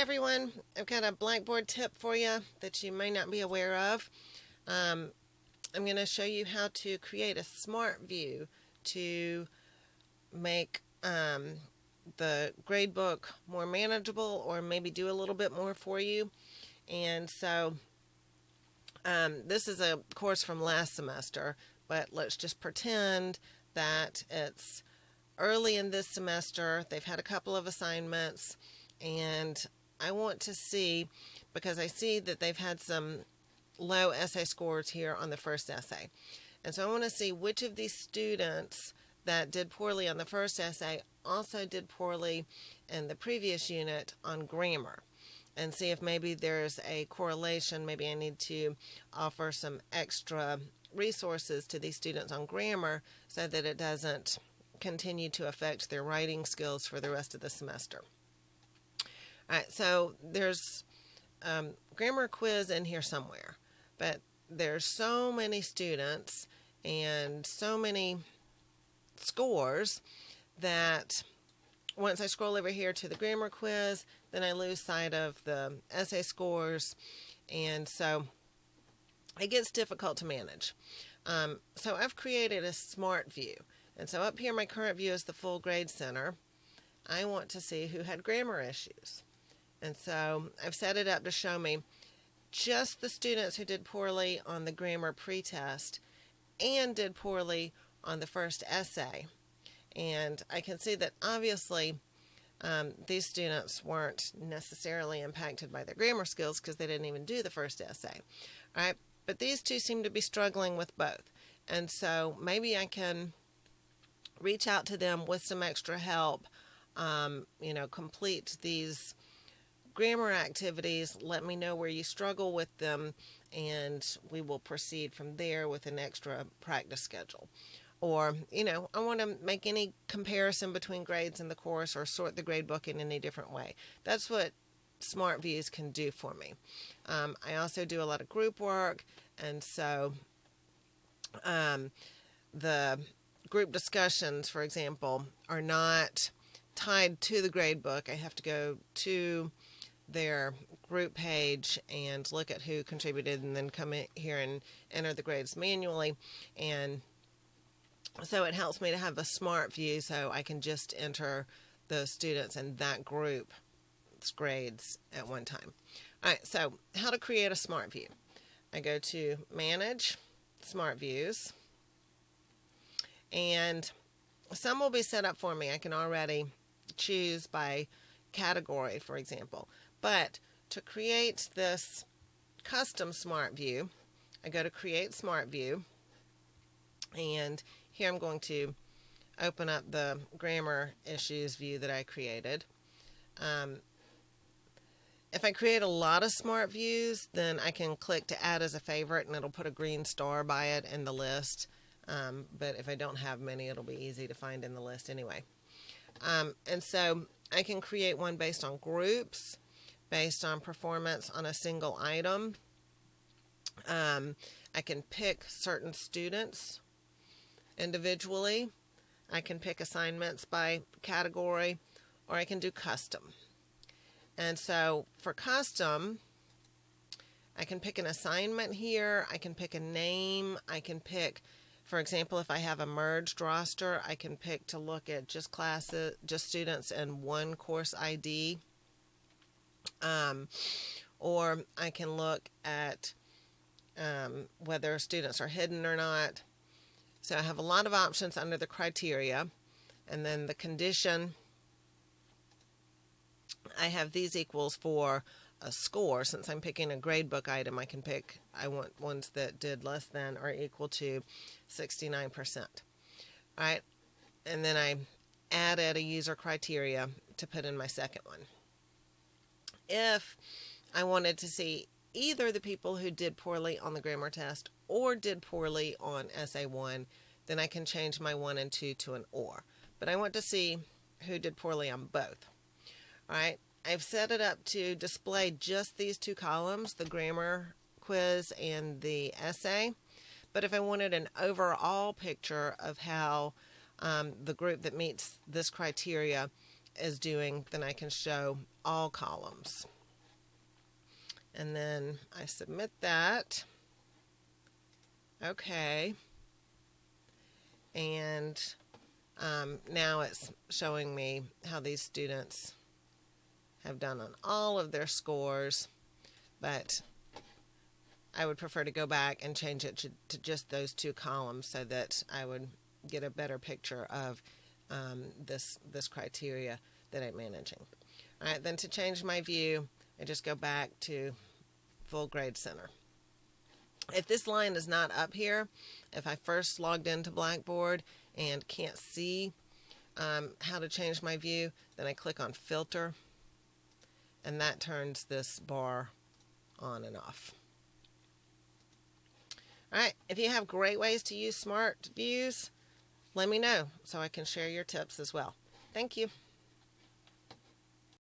everyone, I've got a Blackboard tip for you that you may not be aware of. I'm going to show you how to create a Smartview to make the gradebook more manageable, or maybe do a little bit more for you. And so this is a course from last semester, but let's just pretend that it's early in this semester. They've had a couple of assignments, and I want to see, because I see that they've had some low essay scores here on the first essay. And so I want to see which of these students that did poorly on the first essay also did poorly in the previous unit on grammar, and see if maybe there's a correlation. Maybe I need to offer some extra resources to these students on grammar so that it doesn't continue to affect their writing skills for the rest of the semester. All right, so there's grammar quiz in here somewhere, but there's so many students and so many scores that once I scroll over here to the grammar quiz, then I lose sight of the essay scores, and so it gets difficult to manage. So I've created a Smartview, and so up here my current view is the full grade center. I want to see who had grammar issues, and so I've set it up to show me just the students who did poorly on the grammar pretest and did poorly on the first essay. And I can see that obviously these students weren't necessarily impacted by their grammar skills because they didn't even do the first essay. All right? But these two seem to be struggling with both. And so maybe I can reach out to them with some extra help, complete these grammar activities, let me know where you struggle with them, and we will proceed from there with an extra practice schedule. Or, I want to make any comparison between grades in the course or sort the grade book in any different way. That's what Smartviews can do for me. I also do a lot of group work, and so the group discussions, for example, are not tied to the grade book. I have to go to their group page and look at who contributed, and then come in here and enter the grades manually. And so it helps me to have a smart view, so I can just enter the students in that group's grades at one time. All right, so how to create a smart view. I go to Manage, Smart Views, and some will be set up for me. I can already choose by category, for example. But to create this custom smart view, I go to Create Smart View, and here I'm going to open up the grammar issues view that I created. If I create a lot of smart views, then I can click to add as a favorite, and it'll put a green star by it in the list. But if I don't have many, it'll be easy to find in the list anyway. And so I can create one based on groups, based on performance on a single item. I can pick certain students individually. I can pick assignments by category, or I can do custom. And so for custom, I can pick an assignment here. I can pick a name. I can pick, for example, if I have a merged roster, I can pick to look at just classes, just students and one course ID. Or I can look at whether students are hidden or not. So I have a lot of options under the criteria. And then the condition, I have these equals for a score. Since I'm picking a gradebook item, I can pick, I want ones that did less than or equal to 69%. All right, and then I added a user criteria to put in my second one. If I wanted to see either the people who did poorly on the grammar test or did poorly on essay 1, then I can change my 1 and 2 to an or. But I want to see who did poorly on both. All right, I've set it up to display just these two columns, the grammar quiz and the essay. But if I wanted an overall picture of how the group that meets this criteria is doing, then I can show all columns. And then I submit that. Okay. And now it's showing me how these students have done on all of their scores, but I would prefer to go back and change it to just those two columns so that I would get a better picture of this criteria that I'm managing. All right, then to change my view, I just go back to Full Grade Center. If this line is not up here, if I first logged into Blackboard and can't see how to change my view, then I click on Filter, and that turns this bar on and off. All right, if you have great ways to use Smartviews, let me know so I can share your tips as well. Thank you.